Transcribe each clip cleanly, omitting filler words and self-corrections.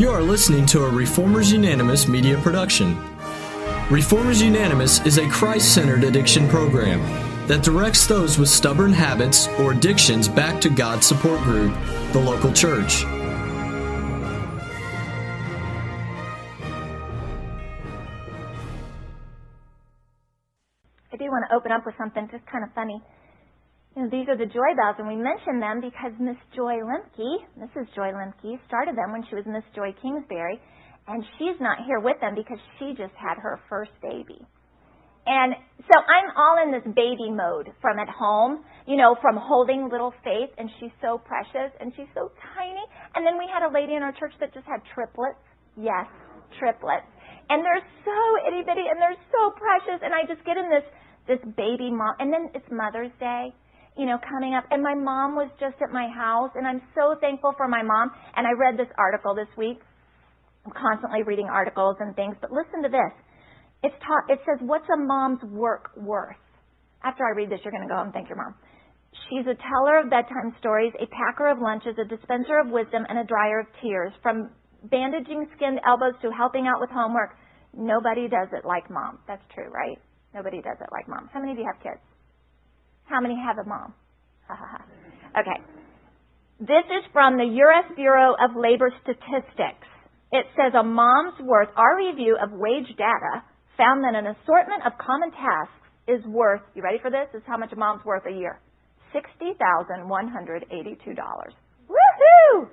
You are listening to a Reformers Unanimous media production. Reformers Unanimous is a Christ-centered addiction program that directs those with stubborn habits or addictions back to God's support group, the local church. I do want to open up with something just kind of funny. You know, these are the Joy Bells, and we mention them because Mrs. Joy Lemke, started them when she was Miss Joy Kingsbury, and she's not here with them because she just had her first baby. And so I'm all in this baby mode from at home, you know, from holding little Faith, and she's so precious, and she's so tiny. And then we had a lady in our church that just had triplets. Yes, triplets. And they're so itty-bitty, and they're so precious, and I just get in this baby mom. And then it's Mother's Day, you know, coming up. And my mom was just at my house, and I'm so thankful for my mom. And I read this article this week. I'm constantly reading articles and things, but listen to this. It says, what's a mom's work worth? After I read this, you're going to go home and thank your mom. She's a teller of bedtime stories, a packer of lunches, a dispenser of wisdom, and a dryer of tears. From bandaging skinned elbows to helping out with homework, nobody does it like Mom. That's true, right? Nobody does it like Mom. How many of you have kids? How many have a mom? Okay. This is from the U.S. Bureau of Labor Statistics. It says a mom's worth, our review of wage data found that an assortment of common tasks is worth, you ready for this? This is how much a mom's worth a year. $60,182. Woohoo!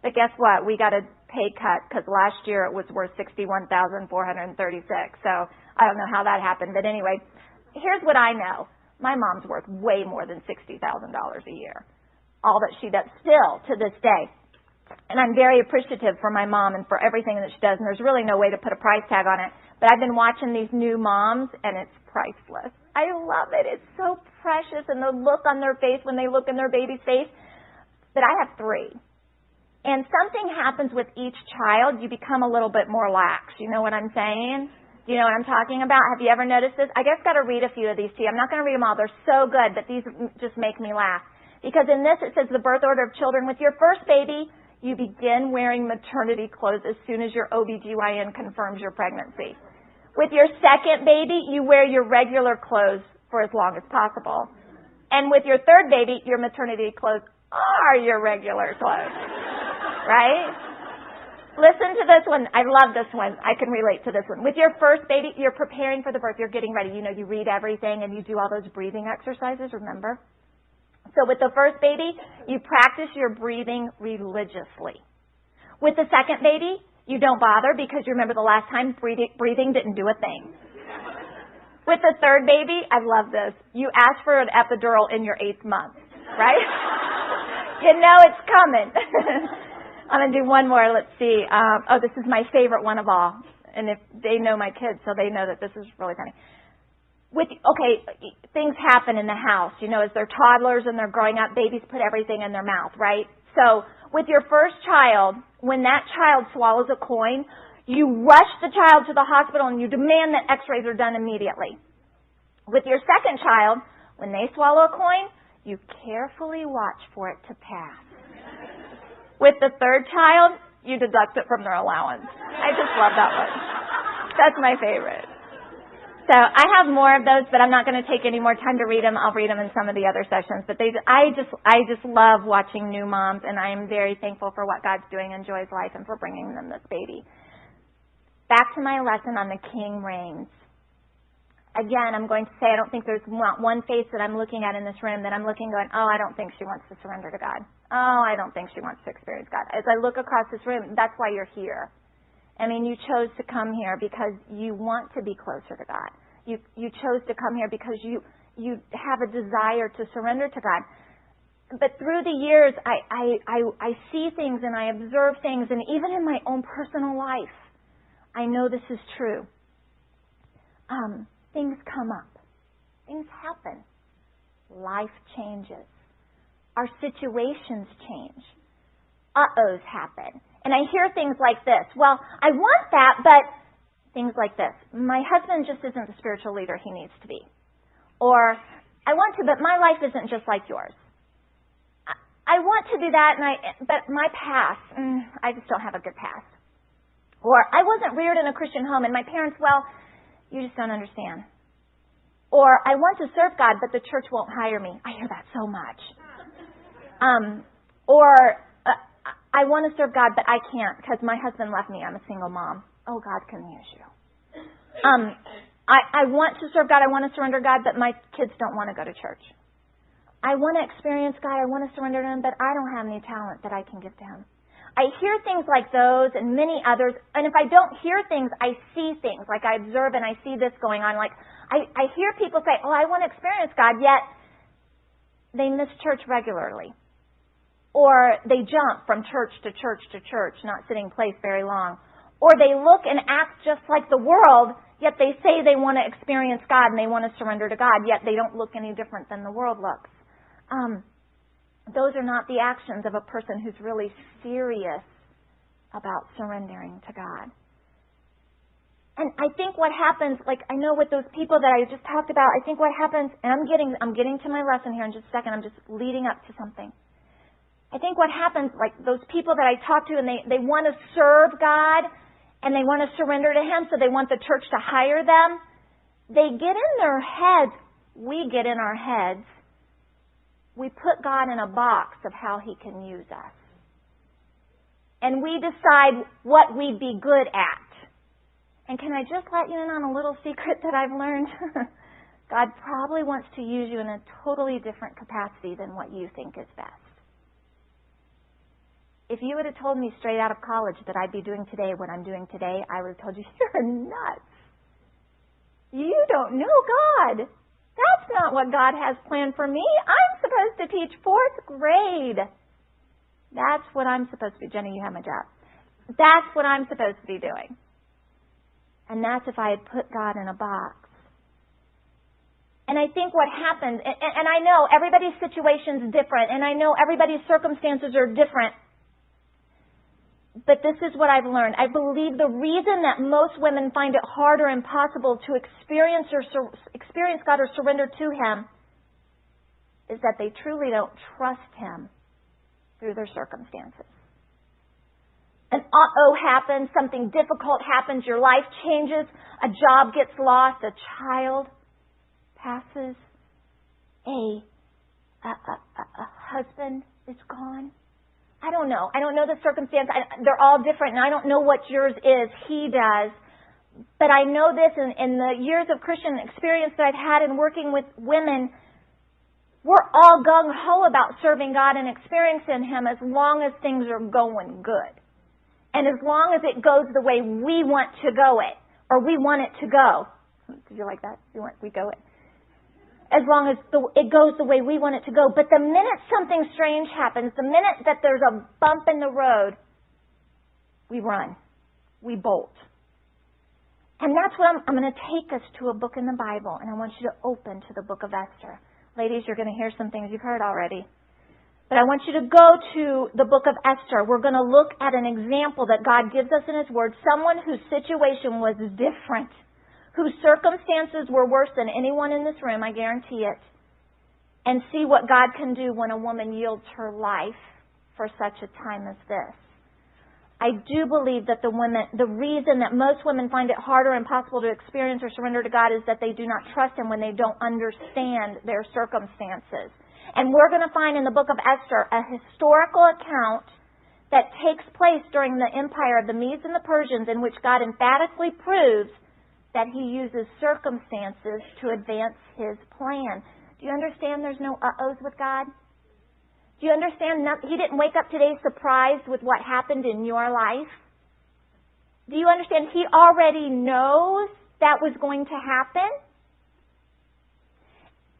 But guess what? We got a pay cut because last year it was worth $61,436. So I don't know how that happened. But anyway, here's what I know. My mom's worth way more than $60,000 a year. All that she does still to this day. And I'm very appreciative for my mom and for everything that she does. And there's really no way to put a price tag on it. But I've been watching these new moms, and it's priceless. I love it. It's so precious. And the look on their face when they look in their baby's face. But I have 3. And something happens with each child. You become a little bit more lax. You know what I'm saying? Do you know what I'm talking about? Have you ever noticed this? I just got to read a few of these to you. I'm not going to read them all. They're so good, but these just make me laugh. Because in this, it says the birth order of children. With your first baby, you begin wearing maternity clothes as soon as your OBGYN confirms your pregnancy. With your second baby, you wear your regular clothes for as long as possible. And with your third baby, your maternity clothes are your regular clothes. Right? Listen to this one. I love this one. I can relate to this one. With your first baby, you're preparing for the birth. You're getting ready. You know, you read everything and you do all those breathing exercises, remember? So with the first baby, you practice your breathing religiously. With the second baby, you don't bother because you remember the last time breathing didn't do a thing. With the third baby, I love this. You ask for an epidural in your 8th month, right? You know it's coming. I'm going to do one more. Let's see. This is my favorite one of all. And if they know my kids, so they know that this is really funny. Things happen in the house. You know, as they're toddlers and they're growing up, babies put everything in their mouth, right? So with your first child, when that child swallows a coin, you rush the child to the hospital and you demand that x-rays are done immediately. With your second child, when they swallow a coin, you carefully watch for it to pass. With the third child, you deduct it from their allowance. I just love that one. That's my favorite. So I have more of those, but I'm not going to take any more time to read them. I'll read them in some of the other sessions. But I just love watching new moms, and I am very thankful for what God's doing in Joy's life and for bringing them this baby. Back to my lesson on the King reigns. Again, I'm going to say I don't think there's one face that I'm looking at in this room that I'm looking going, oh, I don't think she wants to surrender to God. Oh, I don't think she wants to experience God. As I look across this room, that's why you're here. I mean, you chose to come here because you want to be closer to God. You chose to come here because you have a desire to surrender to God. But through the years, I see things and I observe things, and even in my own personal life, I know this is true. Things come up. Things happen. Life changes. Our situations change. Uh-ohs happen. And I hear things like this. Well, I want that, but things like this. My husband just isn't the spiritual leader he needs to be. Or, I want to, but my life isn't just like yours. I want to do that, but my past, I just don't have a good past. Or, I wasn't reared in a Christian home, and my parents, well, you just don't understand. Or, I want to serve God, but the church won't hire me. I hear that so much. I want to serve God, but I can't because my husband left me. I'm a single mom. Oh, God can use you. I want to serve God. I want to surrender God, but my kids don't want to go to church. I want to experience God. I want to surrender to Him, but I don't have any talent that I can give to Him. I hear things like those and many others, and if I don't hear things, I see things. Like I observe and I see this going on. Like I hear people say, oh, I want to experience God, yet they miss church regularly. Or they jump from church to church to church, not sitting place very long. Or they look and act just like the world, yet they say they want to experience God and they want to surrender to God, yet they don't look any different than the world looks. Those are not the actions of a person who's really serious about surrendering to God. And I think what happens, like I know with those people that I just talked about, I think what happens, and I'm getting to my lesson here in just a second, I'm just leading up to something. I think what happens, like those people that I talk to and they want to serve God and they want to surrender to Him, so they want the church to hire them, they get in their heads, we get in our heads, we put God in a box of how He can use us. And we decide what we'd be good at. And can I just let you in on a little secret that I've learned? God probably wants to use you in a totally different capacity than what you think is best. If you would have told me straight out of college that I'd be doing today what I'm doing today, I would have told you, you're nuts. You don't know God. That's not what God has planned for me. I'm supposed to teach 4th grade. That's what I'm supposed to be. Jenny, you have my job. That's what I'm supposed to be doing. And that's if I had put God in a box. And I think what happens, and I know everybody's situation's different, and I know everybody's circumstances are different, but this is what I've learned. I believe the reason that most women find it hard or impossible to experience God or surrender to Him is that they truly don't trust Him through their circumstances. An uh-oh happens, something difficult happens, your life changes, a job gets lost, a child passes, a husband is gone. I don't know. I don't know the circumstance. They're all different, and I don't know what yours is. He does. But I know this in the years of Christian experience that I've had in working with women, we're all gung-ho about serving God and experiencing Him as long as things are going good. And as long as it goes the way we want to go it, or we want it to go. Did you like that? We go it. As long as it goes the way we want it to go. But the minute something strange happens, the minute that there's a bump in the road, we run. We bolt. And that's what I'm going to take us to a book in the Bible, and I want you to open to the book of Esther. Ladies, you're going to hear some things you've heard already. But I want you to go to the book of Esther. We're going to look at an example that God gives us in His Word, someone whose situation was different, whose circumstances were worse than anyone in this room, I guarantee it, and see what God can do when a woman yields her life for such a time as this. I do believe that the reason that most women find it hard or impossible to experience or surrender to God is that they do not trust Him when they don't understand their circumstances. And we're going to find in the book of Esther a historical account that takes place during the empire of the Medes and the Persians, in which God emphatically proves that He uses circumstances to advance His plan. Do you understand there's no uh-ohs with God? Do you understand He didn't wake up today surprised with what happened in your life? Do you understand He already knows that was going to happen?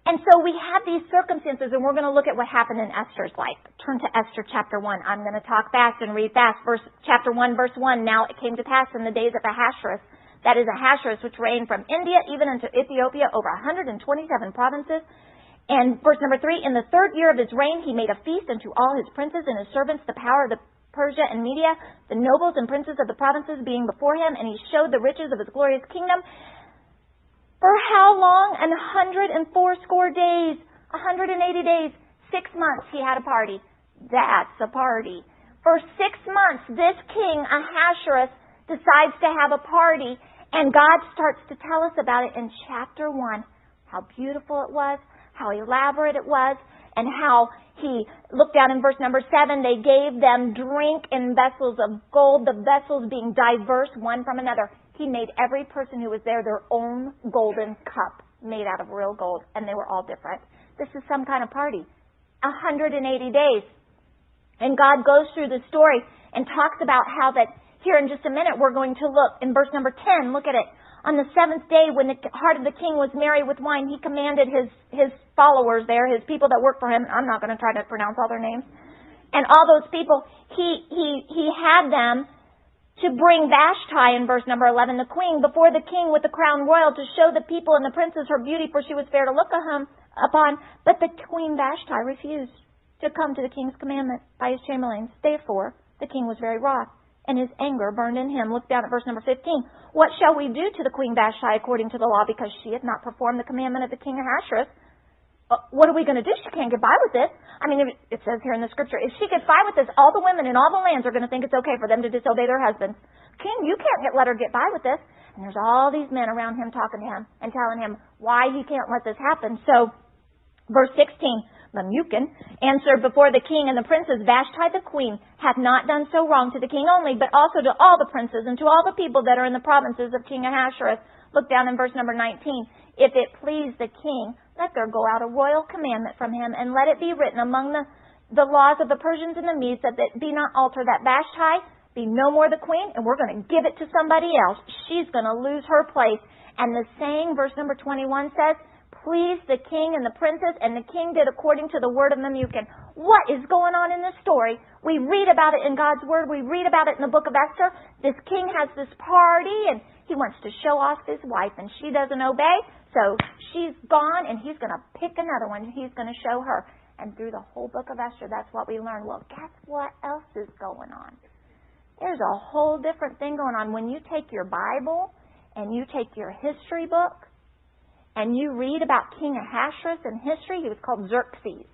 And so we have these circumstances, and we're going to look at what happened in Esther's life. Turn to Esther chapter 1. I'm going to talk fast and read fast. Chapter 1, verse 1. Now it came to pass in the days of Ahasuerus, that is Ahasuerus, which reigned from India even unto Ethiopia, over 127 provinces. And verse number 3, in the 3rd year of his reign, he made a feast unto all his princes and his servants, the power of the Persia and Media, the nobles and princes of the provinces being before him, and he showed the riches of his glorious kingdom. For how long? 180 days, 180 days, 6 months he had a party. That's a party. For 6 months, this king Ahasuerus decides to have a party, and God starts to tell us about it in chapter 1, how beautiful it was, how elaborate it was, and how he, look down in verse number 7, they gave them drink in vessels of gold, the vessels being diverse one from another. He made every person who was there their own golden cup made out of real gold, and they were all different. This is some kind of party. 180 days. And God goes through the story and talks about how that, here in just a minute, we're going to look in verse number 10, look at it. On the 7th day, when the heart of the king was merry with wine, he commanded his followers there, his people that work for him. I'm not going to try to pronounce all their names. And all those people, he had them to bring Vashti in verse number 11, the queen, before the king with the crown royal, to show the people and the princes her beauty, for she was fair to look upon. But the queen Vashti refused to come to the king's commandment by his chamberlains. Therefore, the king was very wroth, and his anger burned in him. Look down at verse number 15. What shall we do to the queen Vashti according to the law, because she had not performed the commandment of the king Ahasuerus? What are we going to do? She can't get by with this. I mean, it says here in the scripture, if she gets by with this, all the women in all the lands are going to think it's okay for them to disobey their husbands. King, you can't let her get by with this. And there's all these men around him talking to him and telling him why he can't let this happen. So, verse 16, Memucan answered before the king and the princes, Vashti the queen hath not done so wrong to the king only, but also to all the princes and to all the people that are in the provinces of King Ahasuerus. Look down in verse number 19. If it please the king, let there go out a royal commandment from him, and let it be written among the laws of the Persians and the Medes, that it be not altered, that Vashti be no more the queen, and we're going to give it to somebody else. She's going to lose her place. And the saying, verse number 21 says, please the king and the princess, and the king did according to the word of Memucan. What is going on in this story? We read about it in God's word. We read about it in the book of Esther. This king has this party, and he wants to show off his wife, and she doesn't obey. So she's gone, and he's going to pick another one. He's going to show her. And through the whole book of Esther, that's what we learn. Well, guess what else is going on? There's a whole different thing going on. When you take your Bible and you take your history book and you read about King Ahasuerus in history, he was called Xerxes.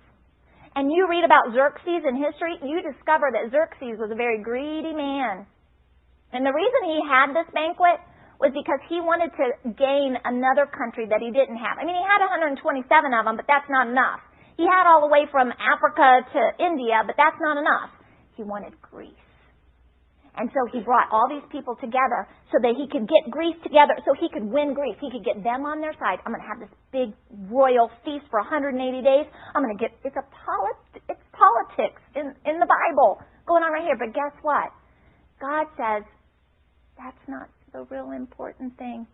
And you read about Xerxes in history, you discover that Xerxes was a very greedy man. And the reason he had this banquet was because he wanted to gain another country that he didn't have. I mean, he had 127 of them, but that's not enough. He had all the way from Africa to India, but that's not enough. He wanted Greece. And so he brought all these people together so that he could get Greece together, so he could win Greece. He could get them on their side. I'm going to have this big royal feast for 180 days. It's politics in the Bible going on right here. But guess what? God says, that's not the real important thing.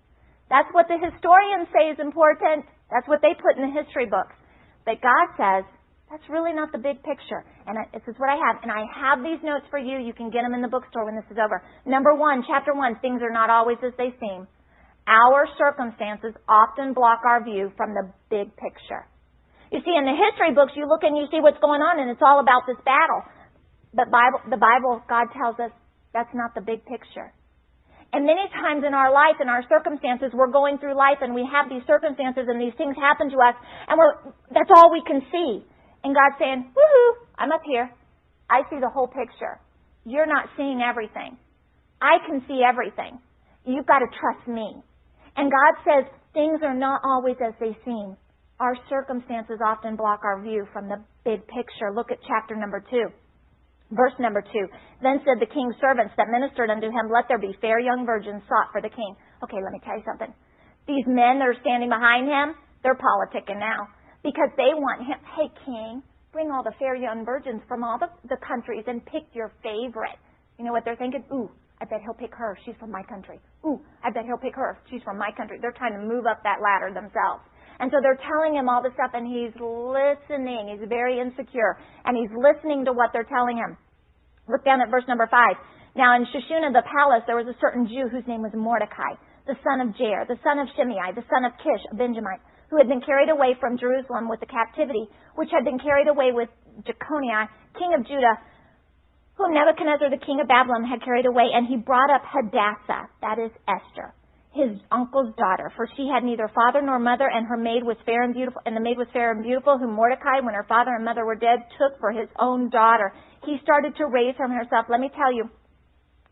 That's what the historians say is important. That's what they put in the history books. But God says, that's really not the big picture. And this is what I have. And I have these notes for you. You can get them in the bookstore when this is over. Number 1, chapter 1, things are not always as they seem. Our circumstances often block our view from the big picture. You see, in the history books, you look and you see what's going on, and it's all about this battle. But the Bible, God tells us, that's not the big picture. And many times in our life, in our circumstances, we're going through life and we have these circumstances and these things happen to us, and that's all we can see. And God's saying, woohoo, I'm up here. I see the whole picture. You're not seeing everything. I can see everything. You've got to trust me. And God says things are not always as they seem. Our circumstances often block our view from the big picture. Look at chapter number 2. Verse number 2. Then said the king's servants that ministered unto him, let there be fair young virgins sought for the king. Okay, let me tell you something. These men that are standing behind him, they're politicking now. Because they want him, hey king, bring all the fair young virgins from all the countries and pick your favorite. You know what they're thinking? Ooh, I bet he'll pick her. She's from my country. Ooh, I bet he'll pick her. She's from my country. They're trying to move up that ladder themselves. And so they're telling him all this stuff, and he's listening. He's very insecure. And he's listening to what they're telling him. Look down at verse number 5. Now in Shushan the palace, there was a certain Jew whose name was Mordecai, the son of Jair, the son of Shimei, the son of Kish, a Benjamite, who had been carried away from Jerusalem with the captivity, which had been carried away with Jeconiah, king of Judah, whom Nebuchadnezzar, the king of Babylon, had carried away. And he brought up Hadassah, that is Esther, his uncle's daughter, for she had neither father nor mother, and her maid was fair and beautiful. And the maid was fair and beautiful, whom Mordecai, when her father and mother were dead, took for his own daughter. He started to raise from herself. Let me tell you,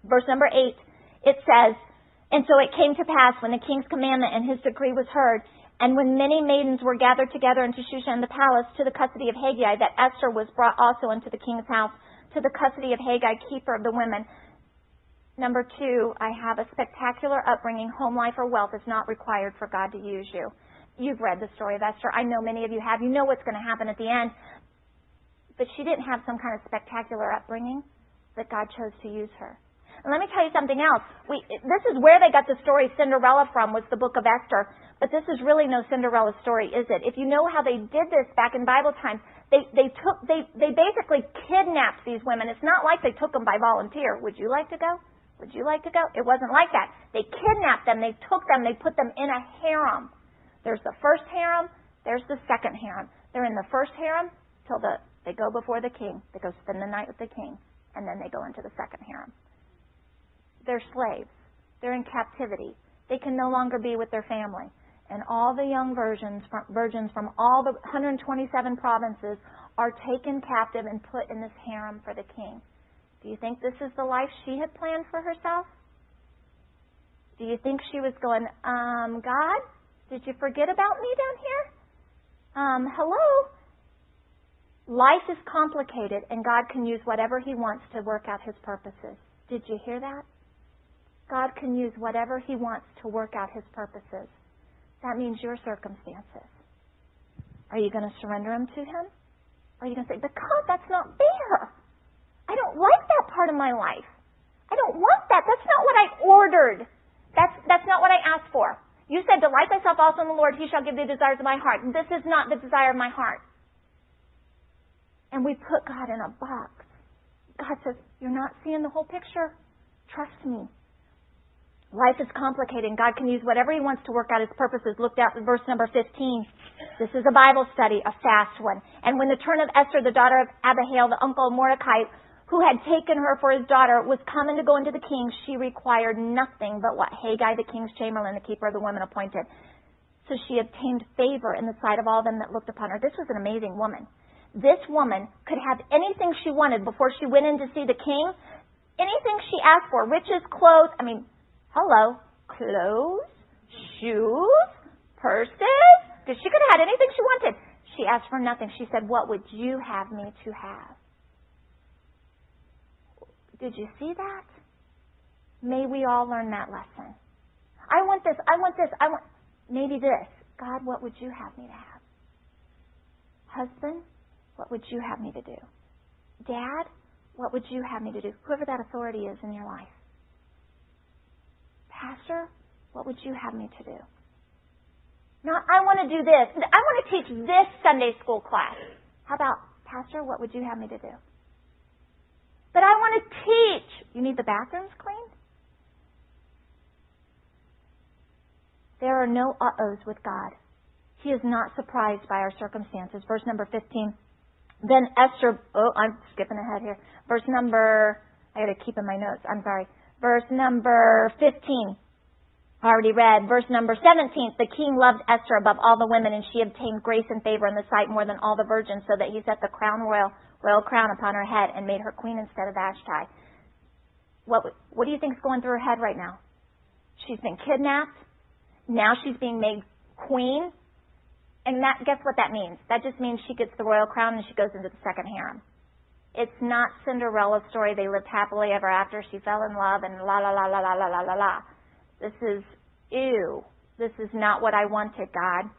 verse number 8, It says, "And so it came to pass when the king's commandment and his decree was heard, and when many maidens were gathered together into Shushan the palace to the custody of Haggai, that Esther was brought also into the king's house to the custody of Haggai, keeper of the women." Number 2, I have a spectacular upbringing. Home life or wealth is not required for God to use you. You've read the story of Esther. I know many of you have. You know what's going to happen at the end. But she didn't have some kind of spectacular upbringing, that God chose to use her. And let me tell you something else. This is where they got the story Cinderella from, was the book of Esther. But this is really no Cinderella story, is it? If you know how they did this back in Bible times, they basically kidnapped these women. It's not like they took them by volunteer. Would you like to go? Would you like to go? It wasn't like that. They kidnapped them. They took them. They put them in a harem. There's the first harem. There's the second harem. They're in the first harem till they go before the king. They go spend the night with the king. And then they go into the second harem. They're slaves. They're in captivity. They can no longer be with their family. And all the young virgins from all the 127 provinces are taken captive and put in this harem for the king. Do you think this is the life she had planned for herself? Do you think she was going, God, did you forget about me down here? Hello? Life is complicated, and God can use whatever He wants to work out His purposes. Did you hear that? God can use whatever He wants to work out His purposes. That means your circumstances. Are you going to surrender them to Him? Or are you going to say, but God, that's not fair. I don't like that part of my life. I don't want that. That's not what I ordered. That's not what I asked for. You said, delight thyself also in the Lord. He shall give thee the desires of my heart. This is not the desire of my heart. And we put God in a box. God says, you're not seeing the whole picture. Trust me. Life is complicated. God can use whatever He wants to work out His purposes. Look at verse number 15. This is a Bible study, a fast one. "And when the turn of Esther, the daughter of Abihail, the uncle of Mordecai, who had taken her for his daughter, was coming to go into the king, she required nothing but what Haggai, the king's chamberlain, the keeper of the women, appointed. So she obtained favor in the sight of all them that looked upon her." This was an amazing woman. This woman could have anything she wanted before she went in to see the king. Anything she asked for. Riches, clothes. Hello. Clothes, shoes, purses. Because she could have had anything she wanted. She asked for nothing. She said, what would you have me to have? Did you see that? May we all learn that lesson. I want this. I want this. I want maybe this. God, what would you have me to have? Husband, what would you have me to do? Dad, what would you have me to do? Whoever that authority is in your life. Pastor, what would you have me to do? Not, I want to do this. I want to teach this Sunday school class. How about, Pastor, what would you have me to do? But I want to teach. You need the bathrooms cleaned? There are no uh-ohs with God. He is not surprised by our circumstances. Verse number 15. Then Esther, I'm skipping ahead here. I got to keep in my notes. I'm sorry. Verse number 15. Already read. Verse number 17. The king loved Esther above all the women, and she obtained grace and favor in the sight more than all the virgins, so that he set the royal crown upon her head and made her queen instead of Vashti. What do you think is going through her head right now? She's been kidnapped. Now she's being made queen. And guess what that means? That just means she gets the royal crown and she goes into the second harem. It's not Cinderella's story. They lived happily ever after. She fell in love and la la la la la la la la la. This is, ew. This is not what I wanted, God.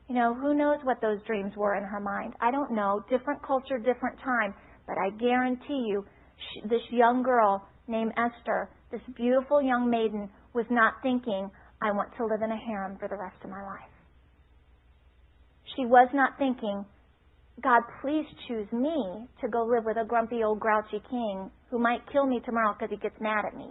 Who knows what those dreams were in her mind? I don't know. Different culture, different time. But I guarantee you, this young girl named Esther, this beautiful young maiden, was not thinking, I want to live in a harem for the rest of my life. She was not thinking, God, please choose me to go live with a grumpy old grouchy king who might kill me tomorrow because he gets mad at me,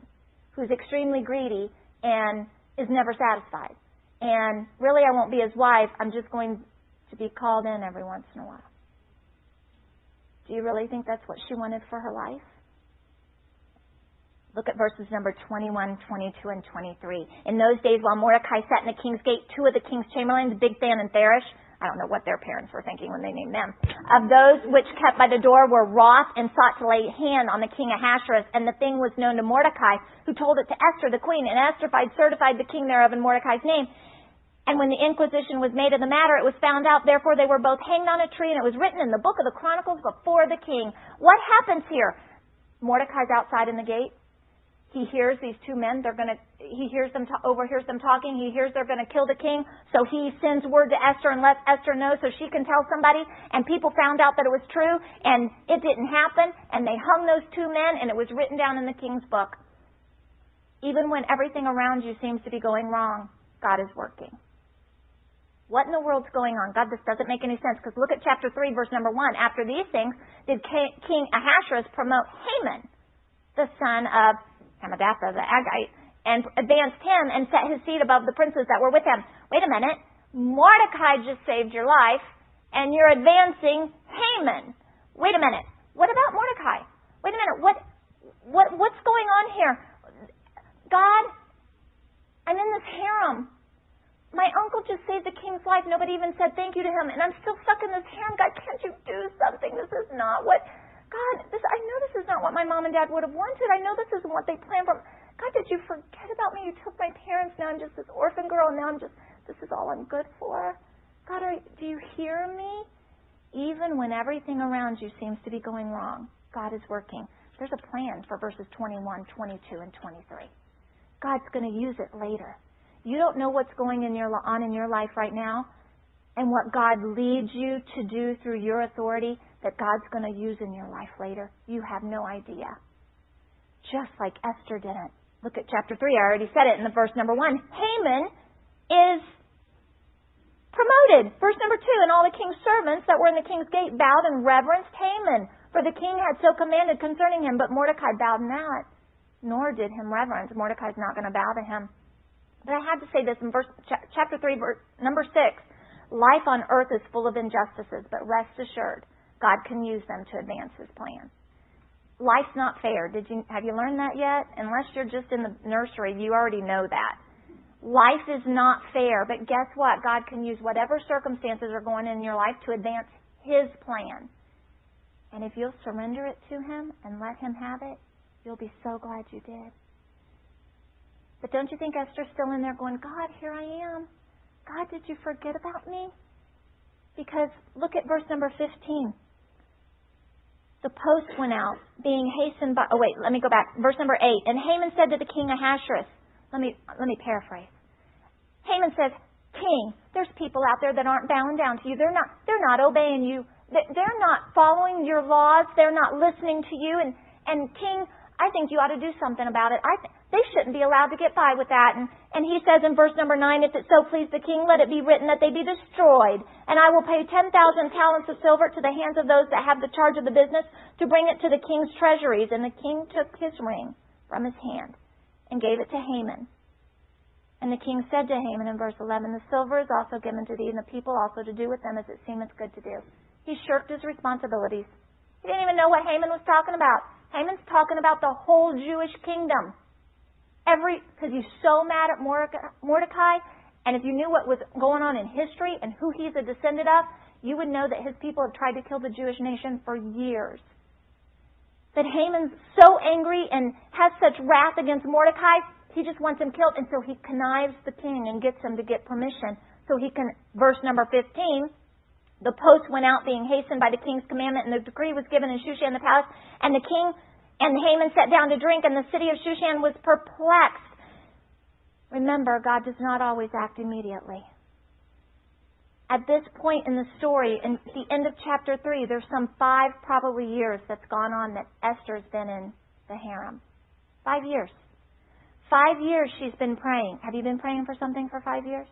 who's extremely greedy and is never satisfied. And really, I won't be his wife. I'm just going to be called in every once in a while. Do you really think that's what she wanted for her life? Look at verses number 21, 22, and 23. In those days, while Mordecai sat in the king's gate, two of the king's chamberlains, Bigthan and Teresh, I don't know what their parents were thinking when they named them. Of those which kept by the door were wroth and sought to lay hand on the king Ahasuerus, and the thing was known to Mordecai, who told it to Esther the queen, and Esther certified the king thereof in Mordecai's name. And when the inquisition was made of the matter, it was found out, therefore they were both hanged on a tree, and it was written in the book of the Chronicles before the king. What happens here? Mordecai's outside in the gate. He hears these two men. Overhears them talking. He hears they're going to kill the king. So he sends word to Esther and lets Esther know so she can tell somebody. And people found out that it was true, and it didn't happen. And they hung those two men, and it was written down in the king's book. Even when everything around you seems to be going wrong, God is working. What in the world's going on? God, this doesn't make any sense. Because look at chapter 3, verse number 1. After these things, did King Ahasuerus promote Haman, the son of Hammedatha, the Agagite, and advanced him and set his seat above the princes that were with him. Wait a minute. Mordecai just saved your life, and you're advancing Haman. Wait a minute. What about Mordecai? Wait a minute. What's going on here? God, I'm in this harem. My uncle just saved the king's life. Nobody even said thank you to him, and I'm still stuck in this harem. God, can't you do something? This is not what... God, I know this is not what my mom and dad would have wanted. I know this isn't what they planned for. God, did you forget about me? You took my parents. Now I'm just this orphan girl. Now this is all I'm good for. God, do you hear me? Even when everything around you seems to be going wrong, God is working. There's a plan for verses 21, 22, and 23. God's going to use it later. You don't know what's going on in your life right now, and what God leads you to do through your authority that God's going to use in your life later. You have no idea. Just like Esther didn't. Look at chapter 3. I already said it in the verse number 1. Haman is promoted. Verse number 2. And all the king's servants that were in the king's gate bowed and reverenced Haman, for the king had so commanded concerning him. But Mordecai bowed not, nor did him reverence. Mordecai's not going to bow to him. But I had to say this in chapter 3, verse number 6. Life on earth is full of injustices, but rest assured, God can use them to advance His plan. Life's not fair. Have you learned that yet? Unless you're just in the nursery, you already know that. Life is not fair, but guess what? God can use whatever circumstances are going in your life to advance His plan. And if you'll surrender it to Him and let Him have it, you'll be so glad you did. But don't you think Esther's still in there going, God, here I am. God, did you forget about me? Because look at verse number 15. The post went out, being hastened by... Oh, wait, let me go back. Verse number 8. And Haman said to the king Ahasuerus... Let me paraphrase. Haman says, King, there's people out there that aren't bowing down to you. They're not obeying you. They're not following your laws. They're not listening to you. And King, I think you ought to do something about it. They shouldn't be allowed to get by with that. And he says in verse number 9, if it so please the king, let it be written that they be destroyed. And I will pay 10,000 talents of silver to the hands of those that have the charge of the business to bring it to the king's treasuries. And the king took his ring from his hand and gave it to Haman. And the king said to Haman in verse 11, the silver is also given to thee, and the people also to do with them as it seemeth good to do. He shirked his responsibilities. He didn't even know what Haman was talking about. Haman's talking about the whole Jewish kingdom. Because he's so mad at Mordecai, and if you knew what was going on in history and who he's a descendant of, you would know that his people have tried to kill the Jewish nation for years. That Haman's so angry and has such wrath against Mordecai, he just wants him killed, and so he connives the king and gets him to get permission so he can, verse number 15, the post went out being hastened by the king's commandment, and the decree was given in Shushan the palace, and the king and Haman sat down to drink, and the city of Shushan was perplexed. Remember, God does not always act immediately. At this point in the story, in the end of chapter 3, there's some 5 probably years that's gone on that Esther's been in the harem. 5 years. 5 years she's been praying. Have you been praying for something for 5 years?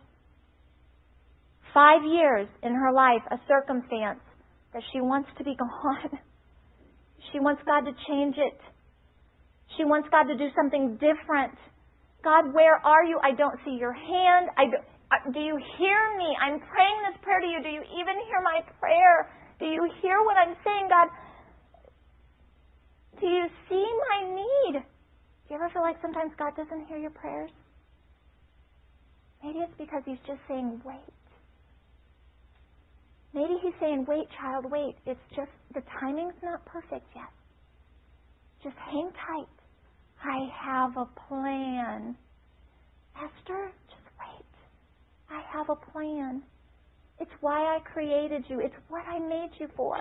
5 years in her life, a circumstance that she wants to be gone. She wants God to change it. She wants God to do something different. God, where are you? I don't see your hand. Do you hear me? I'm praying this prayer to you. Do you even hear my prayer? Do you hear what I'm saying, God? Do you see my need? Do you ever feel like sometimes God doesn't hear your prayers? Maybe it's because He's just saying, wait. Maybe he's saying, wait, child, wait. It's just the timing's not perfect yet. Just hang tight. I have a plan. Esther, just wait. I have a plan. It's why I created you. It's what I made you for.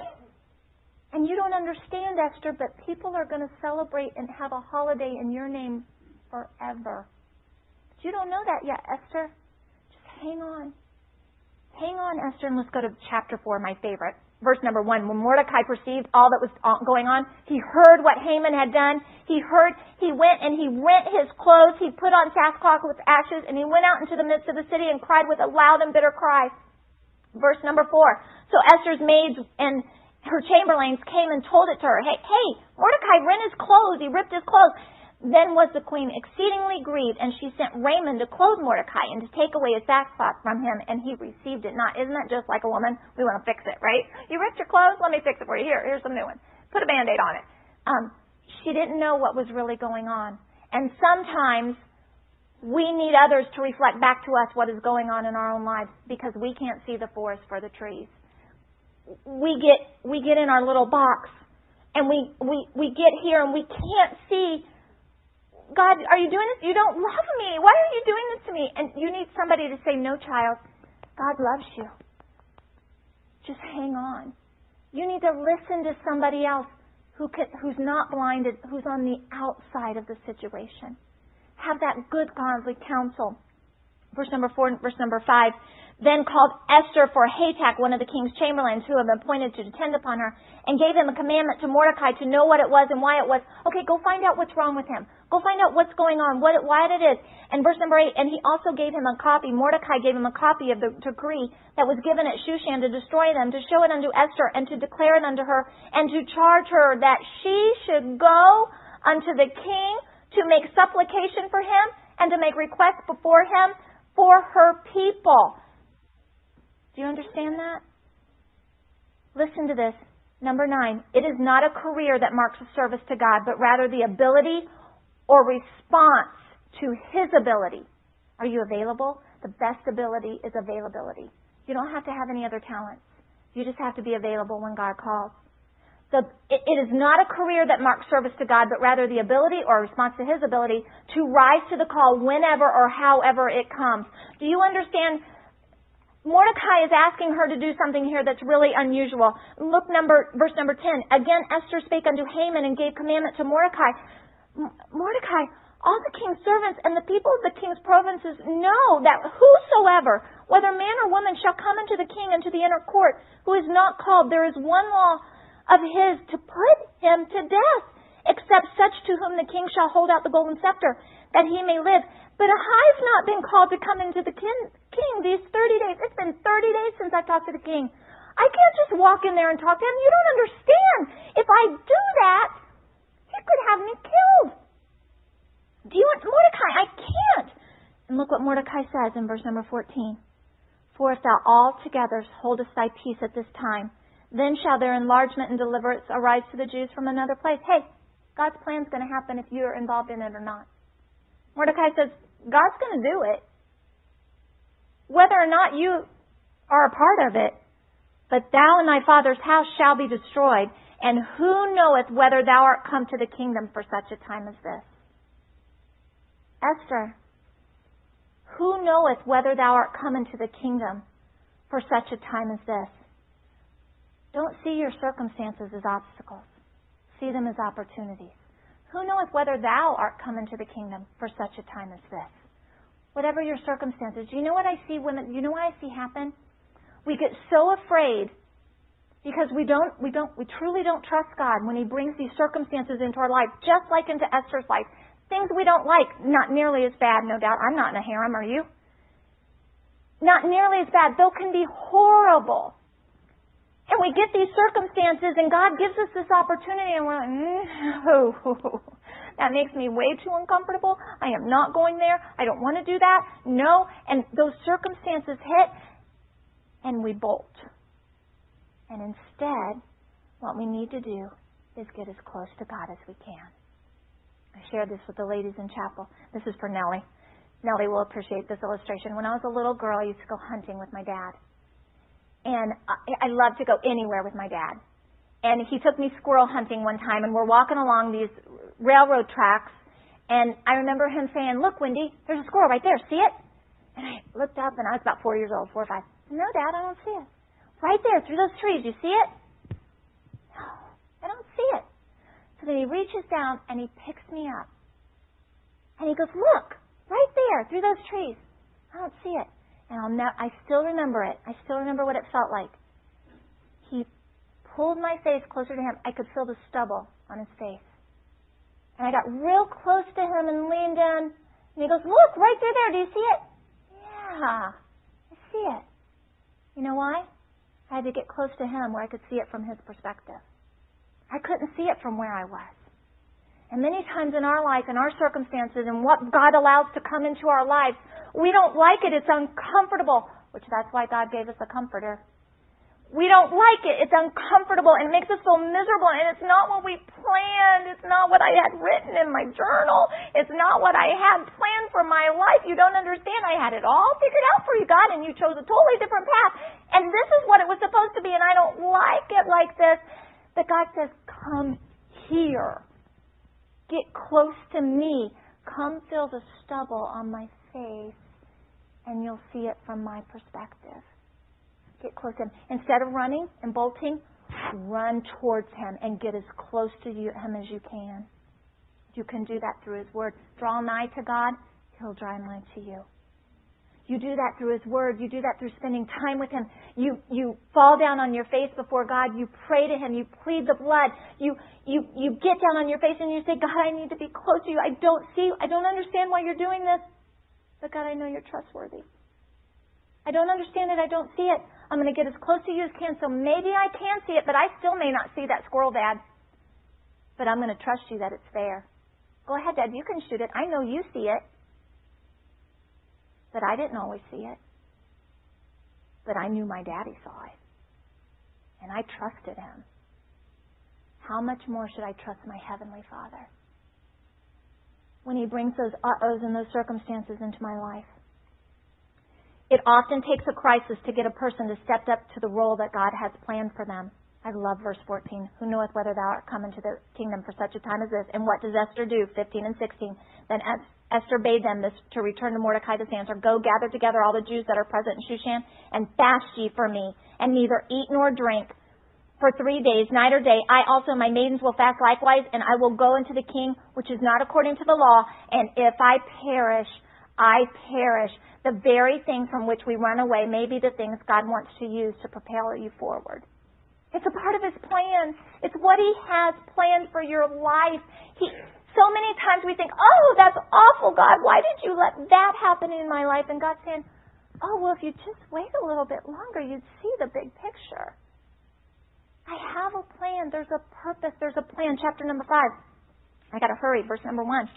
And you don't understand, Esther, but people are going to celebrate and have a holiday in your name forever. But you don't know that yet, Esther. Just hang on. Hang on, Esther, and let's go to chapter 4, my favorite. Verse number 1. When Mordecai perceived all that was going on, he heard what Haman had done. He went and he rent his clothes. He put on sackcloth with ashes, and he went out into the midst of the city and cried with a loud and bitter cry. Verse number 4. So Esther's maids and her chamberlains came and told it to her. Hey, Mordecai rent his clothes. He ripped his clothes. Then was the queen exceedingly grieved, and she sent Haman to clothe Mordecai and to take away his sackcloth from him, and he received it not. Isn't that just like a woman? We want to fix it, right? You ripped your clothes? Let me fix it for you. Here's some new ones. Put a Band-Aid on it. She didn't know what was really going on. And sometimes we need others to reflect back to us what is going on in our own lives because we can't see the forest for the trees. We get in our little box, and we get here and we can't see, God, are you doing this? You don't love me. Why are you doing this to me? And you need somebody to say, no, child, God loves you. Just hang on. You need to listen to somebody else who's not blinded, who's on the outside of the situation. Have that good godly counsel. Verse number 4 and verse number 5. Then called Esther for Hatak, one of the king's chamberlains, who had been appointed to attend upon her, and gave him a commandment to Mordecai to know what it was and why it was. Okay, go find out what's wrong with him. Go find out what's going on, why it is. And verse number 8, and he also gave him a copy, Mordecai gave him a copy of the decree that was given at Shushan to destroy them, to show it unto Esther, and to declare it unto her, and to charge her that she should go unto the king to make supplication for him, and to make request before him for her people. Do you understand that? Listen to this. Number 9. It is not a career that marks a service to God, but rather the ability or response to His ability. Are you available? The best ability is availability. You don't have to have any other talents. You just have to be available when God calls. It is not a career that marks service to God, but rather the ability or response to His ability to rise to the call whenever or however it comes. Do you understand? Mordecai is asking her to do something here that's really unusual. Look, verse number 10. Again, Esther spake unto Haman and gave commandment to Mordecai. Mordecai, all the king's servants and the people of the king's provinces know that whosoever, whether man or woman, shall come into the king into the inner court, who is not called, there is one law of his to put him to death, except such to whom the king shall hold out the golden scepter, that he may live. But I've not been called to come into the king these 30 days. It's been 30 days since I talked to the king. I can't just walk in there and talk to him. You don't understand. If I do that, he could have me killed. Do you want Mordecai? I can't. And look what Mordecai says in verse number 14. For if thou altogether holdest thy peace at this time, then shall their enlargement and deliverance arise to the Jews from another place. Hey, God's plan's going to happen if you're involved in it or not. Mordecai says, God's going to do it. Whether or not you are a part of it, but thou and thy father's house shall be destroyed, and who knoweth whether thou art come to the kingdom for such a time as this? Esther, who knoweth whether thou art come into the kingdom for such a time as this? Don't see your circumstances as obstacles. See them as opportunities. Who knoweth whether thou art come into the kingdom for such a time as this? Whatever your circumstances. Do you know what I see women? You know what I see happen? We get so afraid because we truly don't trust God when He brings these circumstances into our life, just like into Esther's life. Things we don't like, not nearly as bad, no doubt. I'm not in a harem, are you? Not nearly as bad, though can be horrible. And we get these circumstances and God gives us this opportunity and we're like, no, that makes me way too uncomfortable. I am not going there. I don't want to do that. No. And those circumstances hit and we bolt. And instead, what we need to do is get as close to God as we can. I shared this with the ladies in chapel. This is for Nellie. Nellie will appreciate this illustration. When I was a little girl, I used to go hunting with my dad. And I love to go anywhere with my dad. And he took me squirrel hunting one time, and we're walking along these railroad tracks. And I remember him saying, "Look, Wendy, there's a squirrel right there. See it?" And I looked up, and I was about 4 years old, 4 or 5. "No, Dad, I don't see it." "Right there, through those trees. You see it?" "No, I don't see it." So then he reaches down, and he picks me up. And he goes, "Look, right there, through those trees." "I don't see it." And I still remember it. I still remember what it felt like. He pulled my face closer to him. I could feel the stubble on his face. And I got real close to him and leaned in. And he goes, "Look, right through there. Do you see it?" "Yeah, I see it." You know why? I had to get close to him where I could see it from his perspective. I couldn't see it from where I was. And many times in our life, in our circumstances, and what God allows to come into our lives, we don't like it. It's uncomfortable, which that's why God gave us a comforter. We don't like it. It's uncomfortable and it makes us feel miserable, and it's not what we planned. It's not what I had written in my journal. It's not what I had planned for my life. You don't understand. I had it all figured out for you, God, and you chose a totally different path. And this is what it was supposed to be, and I don't like it like this. But God says, "Come here. Get close to me. Come feel the stubble on my face, and you'll see it from my perspective." Get close to him. Instead of running and bolting, run towards him and get as close to him as you can. You can do that through his word. Draw nigh to God, he'll draw nigh to you. You do that through his word. You do that through spending time with him. You fall down on your face before God. You pray to him. You plead the blood. You get down on your face and you say, "God, I need to be close to you. I don't see you. I don't understand why you're doing this. But God, I know you're trustworthy. I don't understand it. I don't see it. I'm going to get as close to you as I can, so maybe I can see it, but I still may not see that squirrel, Dad. But I'm going to trust you that it's there. Go ahead, Dad. You can shoot it. I know you see it. But I didn't always see it. But I knew my daddy saw it. And I trusted him. How much more should I trust my Heavenly Father when he brings those uh-ohs and those circumstances into my life? It often takes a crisis to get a person to step up to the role that God has planned for them. I love verse 14. "Who knoweth whether thou art come into the kingdom for such a time as this?" And what does Esther do? 15 and 16. "Then Esther bade them this to return to Mordecai this answer. Go gather together all the Jews that are present in Shushan, and fast ye for me, and neither eat nor drink for 3 days, night or day. I also, my maidens, will fast likewise, and I will go into the king, which is not according to the law. And if I perish, I perish. The very thing from which we run away may be the things God wants to use to propel you forward." It's a part of his plan. It's what he has planned for your life. So many times we think, "Oh, that's awful, God. Why did you let that happen in my life?" And God's saying, "Oh, well, if you just wait a little bit longer, you'd see the big picture. I have a plan. There's a purpose. There's a plan." Chapter number 5. I got to hurry. Verse number 1.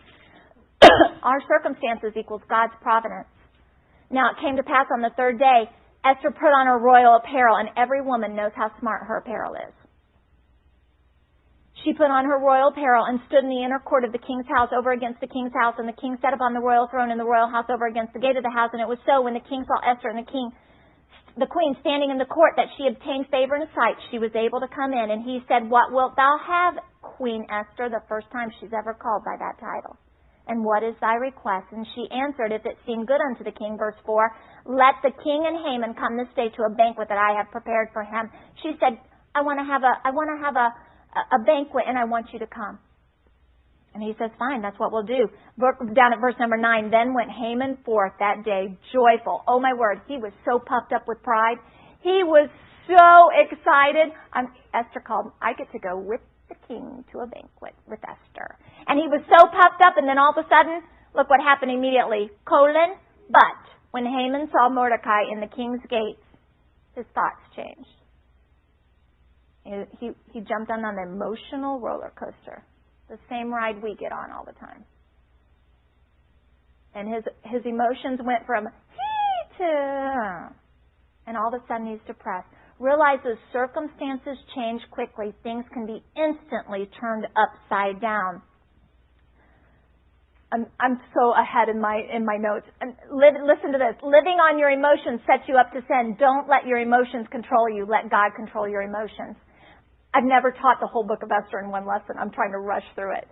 Our circumstances equals God's providence. "Now it came to pass on the 3rd day, Esther put on her royal apparel," and every woman knows how smart her apparel is. "She put on her royal apparel and stood in the inner court of the king's house over against the king's house, and the king sat upon the royal throne in the royal house over against the gate of the house. And it was so, when the king saw Esther and the queen standing in the court, that she obtained favor in his sight. She was able to come in, and he said, 'What wilt thou have, Queen Esther?'" The first time she's ever called by that title. "And what is thy request?" And she answered, "If it seem good unto the king," verse 4, "let the king and Haman come this day to a banquet that I have prepared for him." She said, I want to have a banquet, and I want you to come." And he says, "Fine, that's what we'll do." Down at verse number 9, "Then went Haman forth that day joyful." Oh my word, he was so puffed up with pride. He was so excited. Esther called, "I get to go with the king to a banquet with Esther." And he was so puffed up, and then all of a sudden, look what happened immediately. But when Haman saw Mordecai in the king's gates, his thoughts changed. He jumped on an emotional roller coaster, the same ride we get on all the time. And his emotions went from he to, and all of a sudden he's depressed. Realize as circumstances change quickly, things can be instantly turned upside down. I'm so ahead in my notes. And listen to this. Living on your emotions sets you up to sin. Don't let your emotions control you. Let God control your emotions. I've never taught the whole book of Esther in one lesson. I'm trying to rush through it.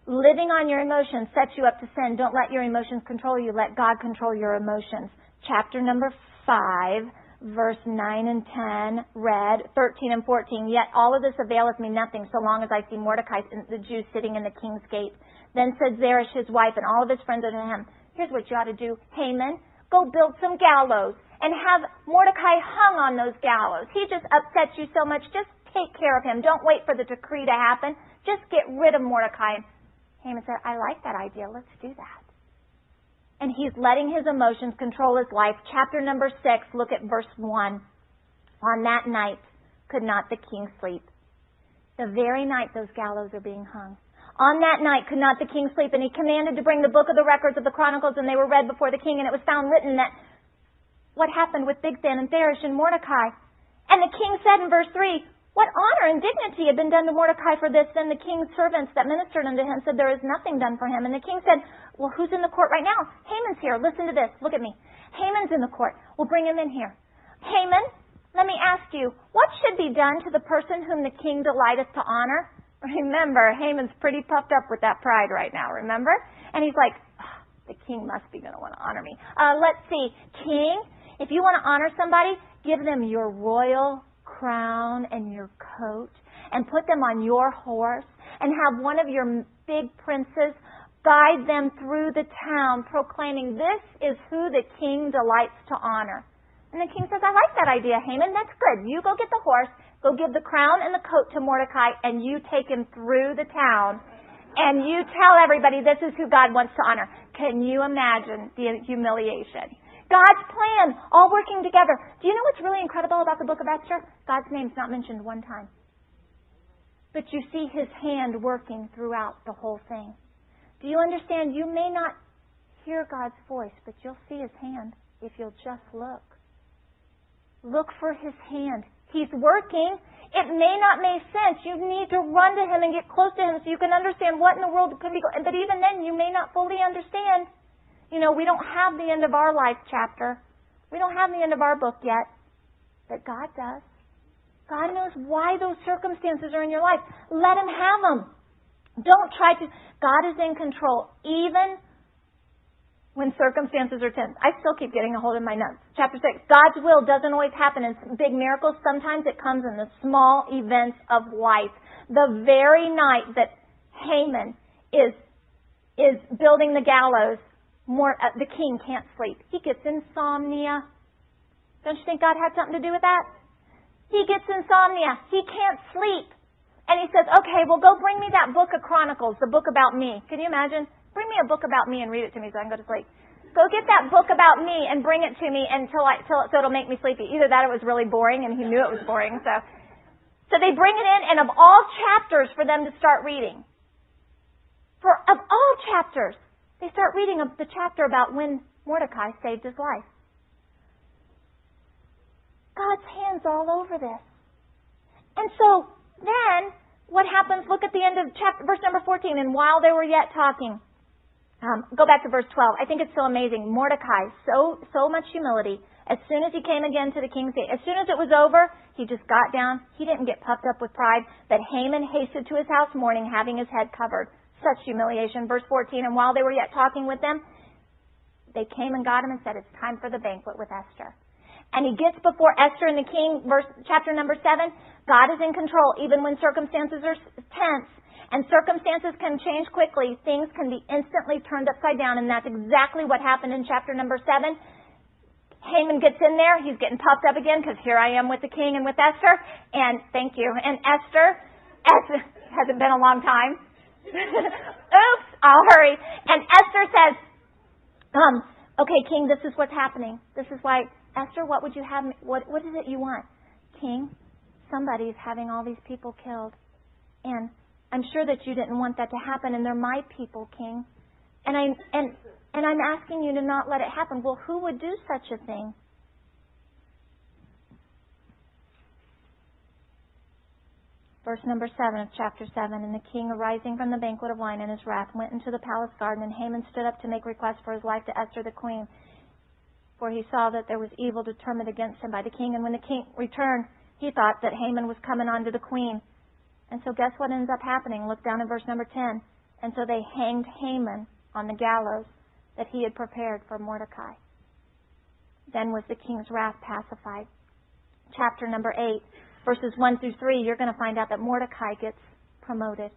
Living on your emotions sets you up to sin. Don't let your emotions control you. Let God control your emotions. Chapter number 5, verse 9 and 10, read 13 and 14. Yet all of this availeth me nothing, so long as I see Mordecai, the Jew, sitting in the king's gate. Then said Zeresh, his wife, and all of his friends unto him, here's what you ought to do, Haman, go build some gallows and have Mordecai hung on those gallows. He just upsets you so much. Just take care of him. Don't wait for the decree to happen. Just get rid of Mordecai. And Haman said, I like that idea. Let's do that. And he's letting his emotions control his life. Chapter number 6, look at verse 1. On that night could not the king sleep. The very night those gallows are being hung. On that night could not the king sleep, and he commanded to bring the book of the records of the chronicles, and they were read before the king, and it was found written that what happened with Bigthan and Teresh and Mordecai. And the king said in verse 3, what honor and dignity had been done to Mordecai for this? Then the king's servants that ministered unto him said, there is nothing done for him. And the king said, well, who's in the court right now? Haman's here. Listen to this. Look at me. Haman's in the court. We'll bring him in here. Haman, let me ask you, what should be done to the person whom the king delighteth to honor? Remember, Haman's pretty puffed up with that pride right now, remember? And he's like, oh, the king must be going to want to honor me. Let's see. King, if you want to honor somebody, give them your royal crown and your coat and put them on your horse and have one of your big princes guide them through the town proclaiming, this is who the king delights to honor. And the king says, I like that idea, Haman. That's good. You go get the horse. Go give the crown and the coat to Mordecai, and you take him through the town, and you tell everybody this is who God wants to honor. Can you imagine the humiliation? God's plan, all working together. Do you know what's really incredible about the book of Esther? God's name's not mentioned one time. But you see His hand working throughout the whole thing. Do you understand? You may not hear God's voice, but you'll see His hand if you'll just look. Look for His hand. He's working. It may not make sense. You need to run to Him and get close to Him so you can understand what in the world could be going on. But even then, you may not fully understand. You know, we don't have the end of our life chapter. We don't have the end of our book yet. But God does. God knows why those circumstances are in your life. Let Him have them. Don't try to. God is in control even when circumstances are tense. I still keep getting a hold of my notes. Chapter 6. God's will doesn't always happen in big miracles. Sometimes it comes in the small events of life. The very night that Haman is building the gallows, the king can't sleep. He gets insomnia. Don't you think God had something to do with that? He gets insomnia. He can't sleep. And he says, okay, well, go bring me that book of Chronicles, the book about me. Can you imagine? Bring me a book about me and read it to me so I can go to sleep. Go get that book about me and bring it to me so it'll make me sleepy. Either that or it was really boring and he knew it was boring. So they bring it in, and of all chapters for them to start reading. Of all chapters, they start reading the chapter about when Mordecai saved his life. God's hand's all over this. And so then what happens? Look at the end of verse number 14. And while they were yet talking, go back to verse 12. I think it's so amazing. Mordecai, so much humility. As soon as he came again to the king's gate, as soon as it was over, he just got down. He didn't get puffed up with pride. But Haman hasted to his house mourning, having his head covered. Such humiliation. Verse 14. And while they were yet talking with them, they came and got him and said, it's time for the banquet with Esther. And he gets before Esther and the king, chapter number 7. God is in control even when circumstances are tense. And circumstances can change quickly. Things can be instantly turned upside down. And that's exactly what happened in chapter number 7. Haman gets in there. He's getting puffed up again because here I am with the king and with Esther. And thank you. And Esther hasn't been a long time. Oops, I'll hurry. And Esther says, okay, king, this is what's happening. This is why, Esther, what would you have? What is it you want? King, somebody's having all these people killed. And I'm sure that you didn't want that to happen, and they're my people, King. And I'm asking you to not let it happen. Well, who would do such a thing? Verse number 7 of chapter 7. And the king, arising from the banquet of wine in his wrath, went into the palace garden, and Haman stood up to make request for his life to Esther the queen. For he saw that there was evil determined against him by the king. And when the king returned, he thought that Haman was coming on to the queen. And so guess what ends up happening? Look down at verse number 10. And so they hanged Haman on the gallows that he had prepared for Mordecai. Then was the king's wrath pacified. Chapter number 8, verses 1 through 3, you're going to find out that Mordecai gets promoted.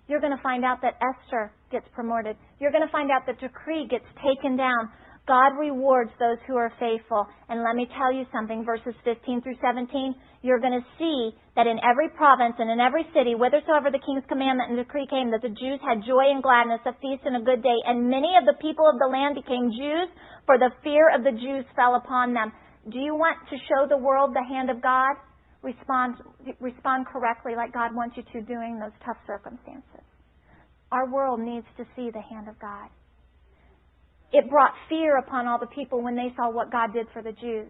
You're going to find out that Esther gets promoted. You're going to find out that the decree gets taken down. God rewards those who are faithful. And let me tell you something, verses 15 through 17, you're going to see that in every province and in every city, whithersoever the king's commandment and decree came, that the Jews had joy and gladness, a feast and a good day. And many of the people of the land became Jews, for the fear of the Jews fell upon them. Do you want to show the world the hand of God? Respond correctly like God wants you to during those tough circumstances. Our world needs to see the hand of God. It brought fear upon all the people when they saw what God did for the Jews.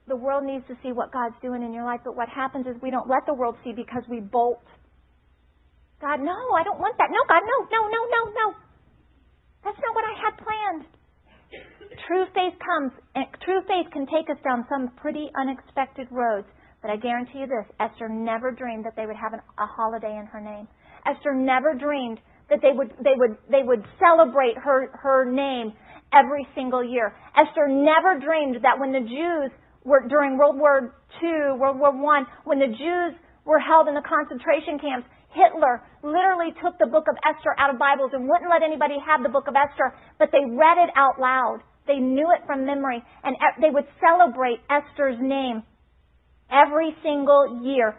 The world needs to see what God's doing in your life, but what happens is we don't let the world see because we bolt. God, no, I don't want that. No, God, no. That's not what I had planned. True faith comes, and true faith can take us down some pretty unexpected roads. But I guarantee you this, Esther never dreamed that they would have a holiday in her name. Esther never dreamed that they would celebrate her name every single year. Esther never dreamed that when the Jews were, during World War II, World War I, when the Jews were held in the concentration camps, Hitler literally took the book of Esther out of Bibles and wouldn't let anybody have the book of Esther, but they read it out loud. They knew it from memory, and they would celebrate Esther's name every single year.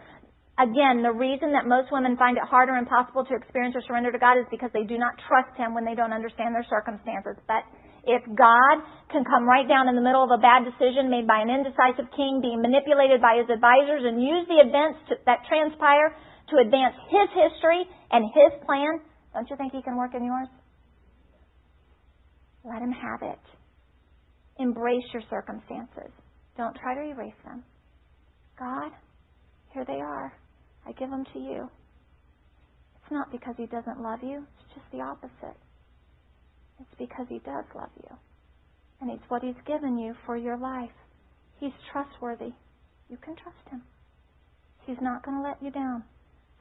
Again, the reason that most women find it hard or impossible to experience or surrender to God is because they do not trust Him when they don't understand their circumstances. But if God can come right down in the middle of a bad decision made by an indecisive king, being manipulated by his advisors, and use the events that transpire to advance His history and His plan, don't you think He can work in yours? Let Him have it. Embrace your circumstances. Don't try to erase them. God, here they are. I give them to you. It's not because He doesn't love you. It's just the opposite. It's because He does love you. And it's what He's given you for your life. He's trustworthy. You can trust Him. He's not going to let you down.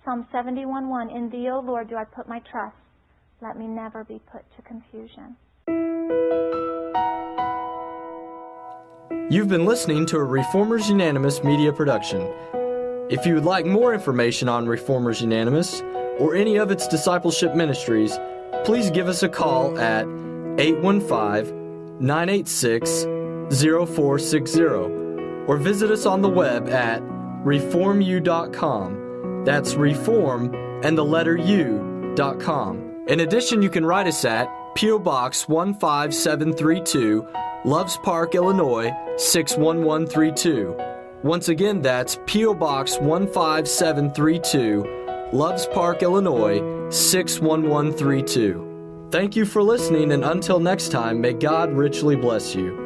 Psalm 71:1, In Thee, O Lord, do I put my trust. Let me never be put to confusion. You've been listening to a Reformers Unanimous media production. If you would like more information on Reformers Unanimous or any of its discipleship ministries, please give us a call at 815-986-0460 or visit us on the web at reformu.com. That's reform and the letter U.com. In addition, you can write us at P.O. Box 15732, Loves Park, Illinois 61132. Once again, that's P.O. Box 15732, Loves Park, Illinois 61132. Thank you for listening, and until next time, may God richly bless you.